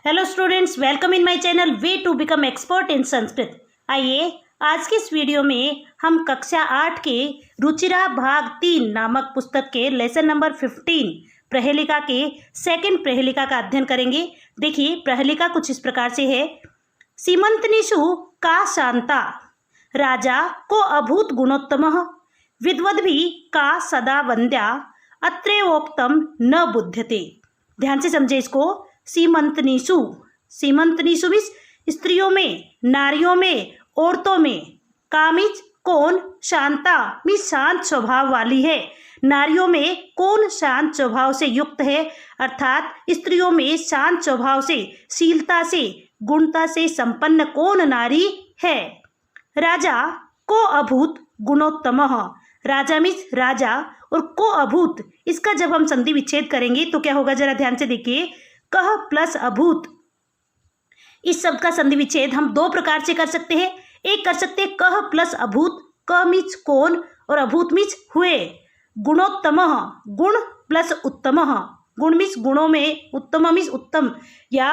Hello students, welcome in my channel way to become expert in Sanskrit. आइए आज के इस वीडियो में हम कक्षा 8 के रुचिरा भाग 3 नामक पुस्तक के लेसन नंबर 15 प्रहेलिका के सेकंड प्रहेलिका का अध्ययन करेंगे। देखिए, प्रहेलिका कुछ इस प्रकार से है। सीमंतनिषु का शांता, राजा को अभूत गुणोत्तमः, विद्वद्भि का सदा वंद्या, अत्रैवोक्तम न बुध्यते। ध्यान से समझे इसको। सीमंतनिषु, सीमंतनिषु मीन्स स्त्रियों में, नारियों में, औरतों में। का मीन्स कौन, शांता मीन्स शांत स्वभाव वाली है। नारियों में कौन शांत स्वभाव से युक्त है, अर्थात स्त्रियों में शांत स्वभाव से, शीलता से, गुणता से संपन्न कौन नारी है। राजा को अभूत गुणोत्तमः, राजा मीन्स राजा, और को अभूत, इसका जब हम संधि विच्छेद करेंगे तो क्या होगा, जरा ध्यान से देखिए। कह प्लस अभूत, इस शब्द का संधि विच्छेद हम दो प्रकार से कर सकते हैं। एक कर सकते हैं कह प्लस अभूत, क मीन्स कौन और अभूत मीन्स हुए। गुणोत्तमः, गुण प्लस उत्तमः, गुण मीन्स गुणों में, उत्तम मीन्स उत्तम या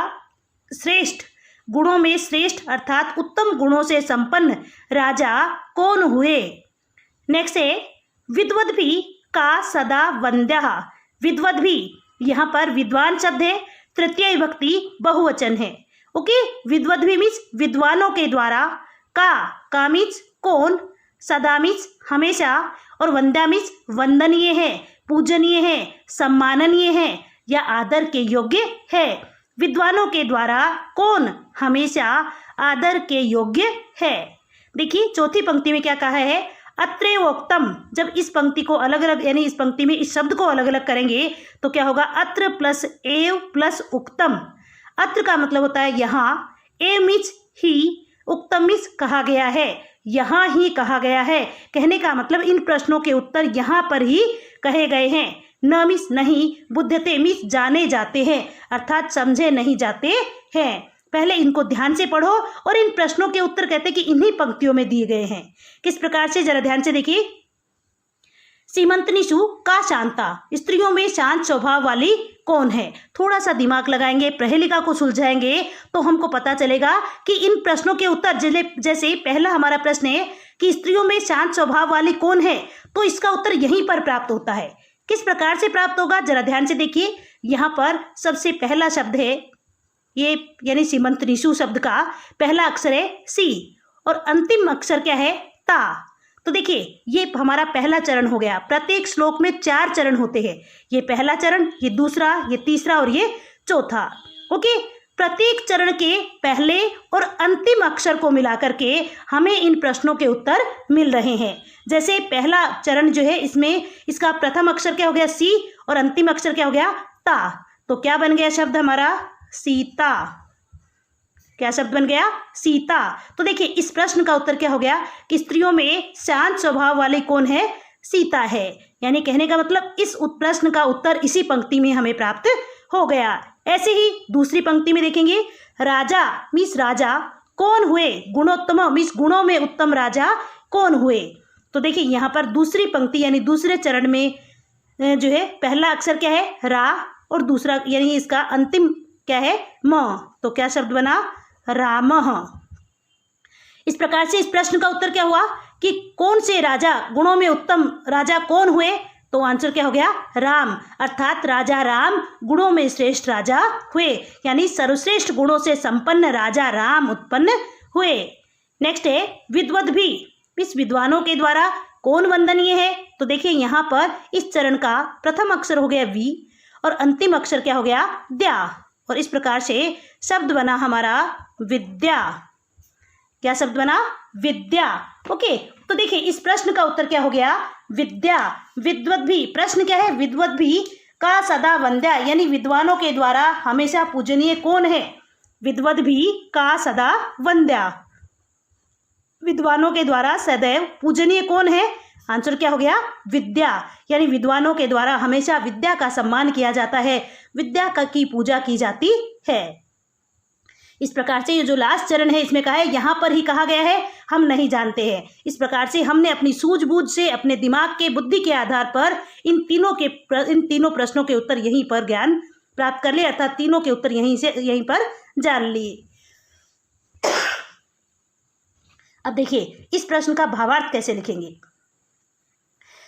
श्रेष्ठ, गुणों में श्रेष्ठ अर्थात उत्तम गुणों से संपन्न राजा कौन हुए। नेक्स्ट है विद्वद्भि का सदा वंद्यः। विद्वद्भि, यहाँ पर विद्वान शब्द है, तृतीय विभक्ति बहुवचन है। ओके, विद्वद्भि मीन्स विद्वानों के द्वारा, का मीन्स कौन, सदा मीन्स हमेशा, और वंद्या मीन्स वंदनीय है, पूजनीय है, सम्माननीय है या आदर के योग्य है। विद्वानों के द्वारा कौन, हमेशा आदर के योग्य है। देखिए चौथी पंक्ति में क्या कहा है, अत्रैवोक्तम। जब इस पंक्ति को अलग अलग, यानी इस पंक्ति में इस शब्द को अलग अलग करेंगे तो क्या होगा, अत्र प्लस एव प्लस उक्तम। अत्र का मतलब होता है यहाँ, एव मीन्स ही, उक्तम मीन्स कहा गया है, यहाँ ही कहा गया है। कहने का मतलब इन प्रश्नों के उत्तर यहाँ पर ही कहे गए हैं। न मीन्स नहीं, बुद्धते मीन्स जाने जाते हैं, अर्थात समझे नहीं जाते हैं। पहले इनको ध्यान से पढ़ो और इन प्रश्नों के उत्तर कहते कि इन्हीं पंक्तियों में दिए गए हैं। किस प्रकार से, जरा ध्यान से देखिए। सीमंतनिषु का शांता, स्त्रियों में शांत स्वभाव वाली कौन है। थोड़ा सा दिमाग लगाएंगे, प्रहेलिका को सुलझाएंगे तो हमको पता चलेगा कि इन प्रश्नों के उत्तर, जैसे पहला हमारा प्रश्न है कि स्त्रियों में शांत स्वभाव वाली कौन है, तो इसका उत्तर यहीं पर प्राप्त होता है। किस प्रकार से प्राप्त होगा, जरा ध्यान से देखिए। यहाँ पर सबसे पहला शब्द है ये, यानी सीमंतनिषु शब्द का पहला अक्षर है सी और अंतिम अक्षर क्या है, ता। तो देखिए ये हमारा पहला चरण हो गया। प्रत्येक श्लोक में 4 चरण होते हैं। ये पहला चरण, ये दूसरा, ये तीसरा और ये चौथा। ओके, प्रत्येक चरण के पहले और अंतिम अक्षर को मिलाकर के हमें इन प्रश्नों के उत्तर मिल रहे हैं। जैसे पहला चरण जो है, इसमें इसका प्रथम अक्षर क्या हो गया, सी, और अंतिम अक्षर क्या हो गया, ता। तो क्या बन गया शब्द हमारा, सीता। क्या शब्द बन गया, सीता। तो देखिए इस प्रश्न का उत्तर क्या हो गया कि स्त्रियों में शांत स्वभाव वाली कौन है, सीता है। यानी कहने का मतलब इस प्रश्न का उत्तर इसी पंक्ति में हमें प्राप्त हो गया। ऐसे ही दूसरी पंक्ति में देखेंगे, राजा मीन्स राजा कौन हुए, गुणोत्तम मीन्स गुणों में उत्तम राजा कौन हुए। तो देखिए यहाँ पर दूसरी पंक्ति यानी दूसरे चरण में जो है पहला अक्षर क्या है, रा, और दूसरा यानी इसका अंतिम क्या है, म। तो क्या शब्द बना, रामः। इस प्रकार से इस प्रश्न का उत्तर क्या हुआ कि कौन से राजा, गुणों में उत्तम राजा कौन हुए, तो आंसर क्या हो गया, राम, अर्थात राजा राम गुणों में श्रेष्ठ राजा हुए, यानी सर्वश्रेष्ठ गुणों से संपन्न राजा राम उत्पन्न हुए। नेक्स्ट है विद्वद्भि, इस विद्वानों के द्वारा कौन वंदनीय है। तो देखिए यहाँ पर इस चरण का प्रथम अक्षर हो गया वी और अंतिम अक्षर क्या हो गया, द्या, और इस प्रकार से शब्द बना हमारा विद्या। क्या शब्द बना, विद्या। ओके, तो देखिए इस प्रश्न का उत्तर क्या हो गया, विद्या। विद्वद्भि, प्रश्न क्या है, विद्वद्भि का सदा वंद्या, यानी विद्वानों के द्वारा हमेशा पूजनीय कौन है। विद्वद्भि का सदा वंद्या, विद्वानों के द्वारा सदैव पूजनीय कौन है, आंसर क्या हो गया, विद्या। यानी विद्वानों के द्वारा हमेशा विद्या का सम्मान किया जाता है, विद्या की पूजा की जाती है। इस प्रकार से ये जो लास्ट चरण है इसमें कहा है, यहाँ पर ही कहा गया है, हम नहीं जानते हैं। इस प्रकार से हमने अपनी सूझबूझ से, अपने दिमाग के, बुद्धि के आधार पर इन तीनों प्रश्नों के उत्तर यहीं पर ज्ञान प्राप्त कर लिए, अर्थात तीनों के उत्तर यहीं पर जान लिए। अब देखिए इस प्रश्न का भावार्थ कैसे लिखेंगे।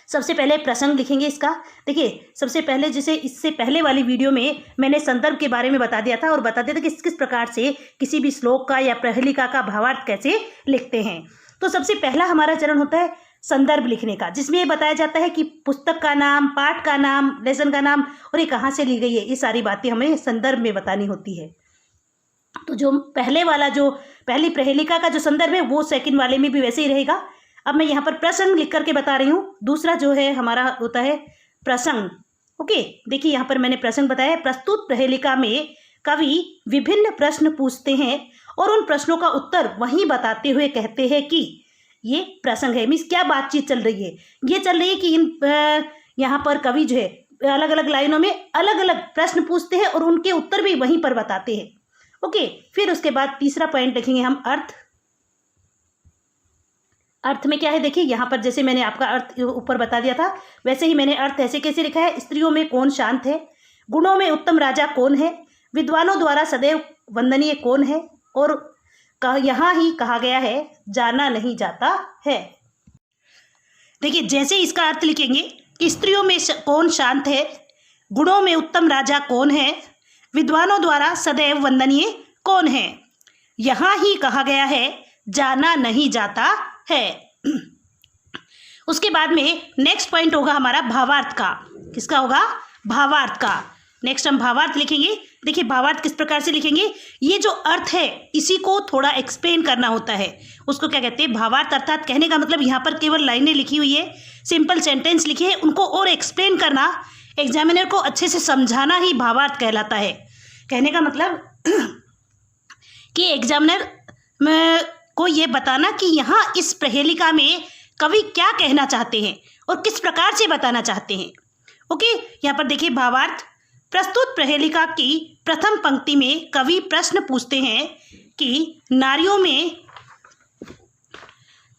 सबसे पहले प्रसंग लिखेंगे इसका। देखिए सबसे पहले जैसे इससे पहले वाली वीडियो में मैंने संदर्भ के बारे में बता दिया था और बता दिया था कि किस प्रकार से किसी भी श्लोक का या प्रहेलिका का भावार्थ कैसे लिखते हैं। तो सबसे पहला हमारा चरण होता है संदर्भ लिखने का, जिसमें ये बताया जाता है कि पुस्तक का नाम, पाठ का नाम, लेसन का नाम और ये कहाँ से ली गई है, ये सारी बातें हमें संदर्भ में बतानी होती है। तो जो पहले वाला जो पहली प्रहेलिका का जो संदर्भ है वो सेकंड वाले में भी वैसे ही रहेगा। अब मैं यहाँ पर प्रसंग लिख करके बता रही हूँ। दूसरा जो है हमारा होता है प्रसंग। ओके, देखिए यहाँ पर मैंने प्रसंग बताया। प्रस्तुत प्रहेलिका में कवि विभिन्न प्रश्न पूछते हैं और उन प्रश्नों का उत्तर वहीं बताते हुए कहते हैं कि ये प्रसंग है। मीन्स क्या बातचीत चल रही है, ये चल रही है कि यहाँ पर कवि जो है अलग अलग लाइनों में अलग अलग प्रश्न पूछते हैं और उनके उत्तर भी वहीं पर बताते हैं। ओके, फिर उसके बाद तीसरा पॉइंट लिखेंगे हम अर्थ। अर्थ में क्या है, देखिए यहाँ पर जैसे मैंने आपका अर्थ ऊपर बता दिया था वैसे ही मैंने अर्थ ऐसे कैसे लिखा है। स्त्रियों में कौन शांत है, गुणों में उत्तम राजा कौन है, विद्वानों द्वारा सदैव वंदनीय कौन है, और यहाँ ही कहा गया है जाना नहीं जाता है। देखिए जैसे इसका अर्थ लिखेंगे कि स्त्रियों में कौन शांत है, गुणों में उत्तम राजा कौन है, विद्वानों द्वारा सदैव वंदनीय कौन है, यहाँ ही कहा गया है जाना नहीं जाता है। उसके बाद में नेक्स्ट पॉइंट होगा हमारा भावार्थ का। किसका होगा, भावार्थ का। नेक्स्ट हम भावार्थ लिखेंगे। देखिए भावार्थ किस प्रकार से लिखेंगे, ये जो अर्थ है इसी को थोड़ा एक्सप्लेन करना होता है, उसको क्या कहते हैं, भावार्थ। अर्थात कहने का मतलब यहाँ पर केवल लाइनें लिखी हुई है, सिंपल सेंटेंस लिखे हैं, उनको और एक्सप्लेन करना, एग्जामिनर को अच्छे से समझाना ही भावार्थ कहलाता है। कहने का मतलब कि एग्जामिनर को ये बताना कि यहाँ इस प्रहेलिका में कवि क्या कहना चाहते हैं और किस प्रकार से बताना चाहते हैं। ओके, यहाँ पर देखिए भावार्थ। प्रस्तुत प्रहेलिका की प्रथम पंक्ति में कवि प्रश्न पूछते हैं कि नारियों में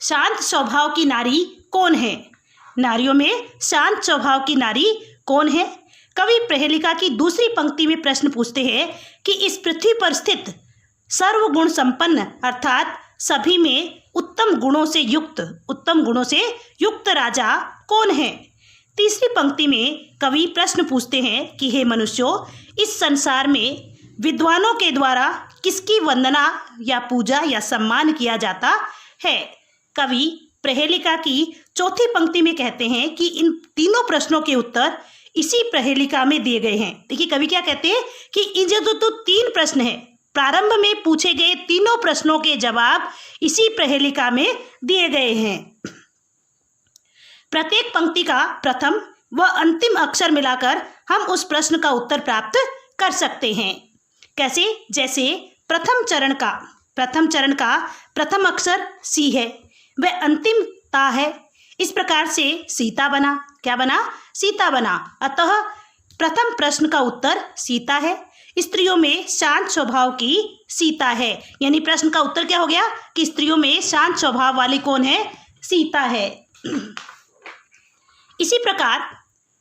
शांत स्वभाव की नारी कौन है। नारियों में शांत स्वभाव की नारी कौन है। कवि प्रहेलिका की दूसरी पंक्ति में प्रश्न पूछते हैं कि इस पृथ्वी पर स्थित सर्वगुण संपन्न अर्थात सभी में उत्तम गुणों से युक्त राजा कौन है। तीसरी पंक्ति में कवि प्रश्न पूछते हैं कि हे मनुष्यों, इस संसार में विद्वानों के द्वारा किसकी वंदना या पूजा या सम्मान किया जाता है। कवि प्रहेलिका की चौथी पंक्ति में कहते हैं कि इन तीनों प्रश्नों के उत्तर इसी प्रहेलिका में दिए गए हैं। देखिए कवि क्या कहते हैं कि ये जो तीन प्रश्न हैं, प्रारंभ में पूछे गए तीनों प्रश्नों के जवाब इसी प्रहेलिका में दिए गए हैं। प्रत्येक पंक्ति का प्रथम व अंतिम अक्षर मिलाकर हम उस प्रश्न का उत्तर प्राप्त कर सकते हैं। कैसे, जैसे प्रथम चरण का प्रथम अक्षर सी है, वह अंतिम ता है। इस प्रकार से सीता बना। क्या बना, सीता बना। अतः प्रथम प्रश्न का उत्तर सीता है। स्त्रियों में शांत स्वभाव की सीता है, यानी प्रश्न का उत्तर क्या हो गया कि स्त्रियों में शांत स्वभाव वाली कौन है, सीता है। इसी प्रकार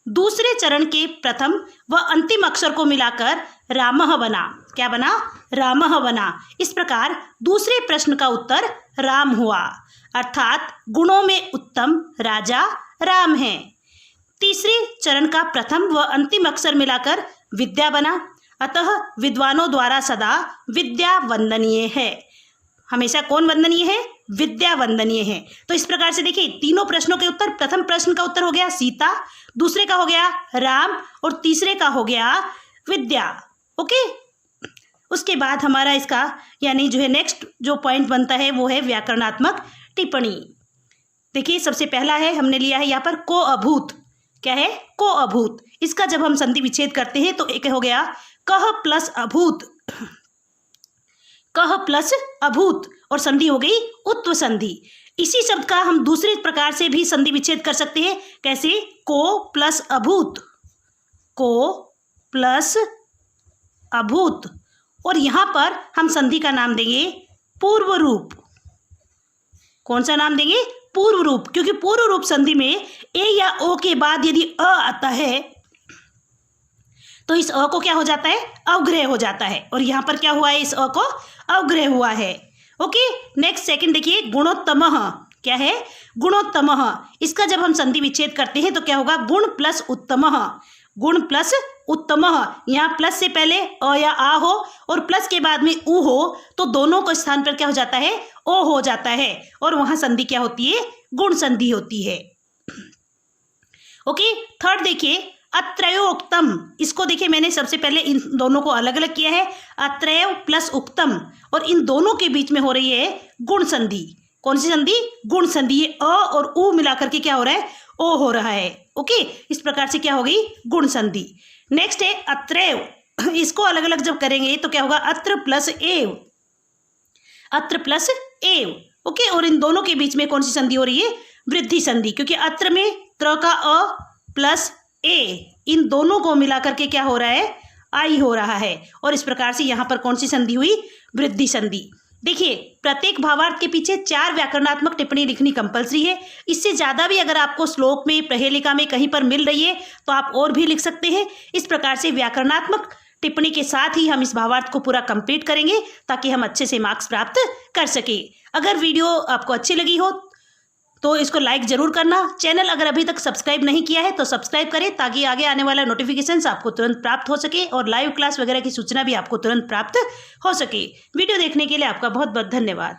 दूसरे चरण के प्रथम व अंतिम अक्षर को मिलाकर रामः बना। क्या बना, रामः बना। इस प्रकार दूसरे प्रश्न का उत्तर राम हुआ, अर्थात गुणों में उत्तम राजा राम है। तीसरे चरण का प्रथम व अंतिम अक्षर मिलाकर विद्या बना, अतः विद्वानों द्वारा सदा विद्या वंदनीय है। हमेशा कौन वंदनीय है, विद्या वंदनीय है। तो इस प्रकार से देखिए तीनों प्रश्नों के उत्तर, प्रथम प्रश्न का उत्तर हो गया सीता, दूसरे का हो गया राम और तीसरे का हो गया विद्या। ओके, उसके बाद हमारा इसका यानी जो है नेक्स्ट जो पॉइंट बनता है वो है व्याकरणात्मक टिप्पणी। देखिए सबसे पहला है, हमने लिया है यहाँ पर को अभूत। क्या है, को अभूत। इसका जब हम संधि विच्छेद करते हैं तो एक हो गया कह प्लस अभूत, कह प्लस अभूत, और संधि हो गई उत्व संधि। इसी शब्द का हम दूसरे प्रकार से भी संधि विच्छेद कर सकते हैं। कैसे, को प्लस अभूत, को प्लस अभूत, और यहाँ पर हम संधि का नाम देंगे पूर्व रूप। कौन सा नाम देंगे, पूर्व रूप, क्योंकि पूर्व रूप संधि में ए या ओ के बाद यदि अ आता है तो इस अ को क्या हो जाता है, अवग्रह हो जाता है, और यहाँ पर क्या हुआ है, इस अ को अवग्रह हुआ है। ओके, नेक्स्ट सेकंड देखिए, गुणोत्तमः, क्या है, गुणोत्तमः। इसका जब हम संधि विच्छेद करते हैं तो क्या होगा, गुण प्लस उत्तमः, गुण प्लस उत्तमः। यहाँ प्लस से पहले अ या आ हो और प्लस के बाद में उ हो, तो दोनों को स्थान पर क्या हो जाता है, ओ हो जाता है, और वहां संधि क्या होती है, गुण संधि होती है। ओके, थर्ड देखिए, अत्रयोक्तम। इसको देखिए मैंने सबसे पहले इन दोनों को अलग अलग किया है, अत्रय प्लस उक्तम, और इन दोनों के बीच में हो रही है गुण संधि। कौन सी संधि, गुण संधि। ये अ और उ मिलाकर के क्या हो रहा है, ओ हो रहा है। ओके, इस प्रकार से क्या हो गई, गुण संधि। नेक्स्ट है अत्रैव। इसको अलग अलग जब करेंगे तो क्या होगा, अत्र प्लस एव, अत्र प्लस एव। ओके, और इन दोनों के बीच में कौन सी संधि हो रही है, वृद्धि संधि, क्योंकि अत्र में त्र का अ प्लस ए, इन दोनों को मिलाकर के क्या हो रहा है, आई हो रहा है, और इस प्रकार से यहाँ पर कौन सी संधि हुई, वृद्धि संधि। देखिए, प्रत्येक भावार्थ के पीछे 4 व्याकरणात्मक टिप्पणी लिखनी कंपलसरी है। इससे ज़्यादा भी अगर आपको श्लोक में, प्रहेलिका में कहीं पर मिल रही है तो आप और भी लिख सकते हैं। इस प्रकार से व्याकरणात्मक टिप्पणी के साथ ही हम इस भावार्थ को पूरा कंप्लीट करेंगे, ताकि हम अच्छे से मार्क्स प्राप्त कर सके। अगर वीडियो आपको अच्छी लगी हो तो इसको लाइक जरूर करना। चैनल अगर अभी तक सब्सक्राइब नहीं किया है तो सब्सक्राइब करें, ताकि आगे आने वाला नोटिफिकेशंस आपको तुरंत प्राप्त हो सके, और लाइव क्लास वगैरह की सूचना भी आपको तुरंत प्राप्त हो सके। वीडियो देखने के लिए आपका बहुत बहुत धन्यवाद।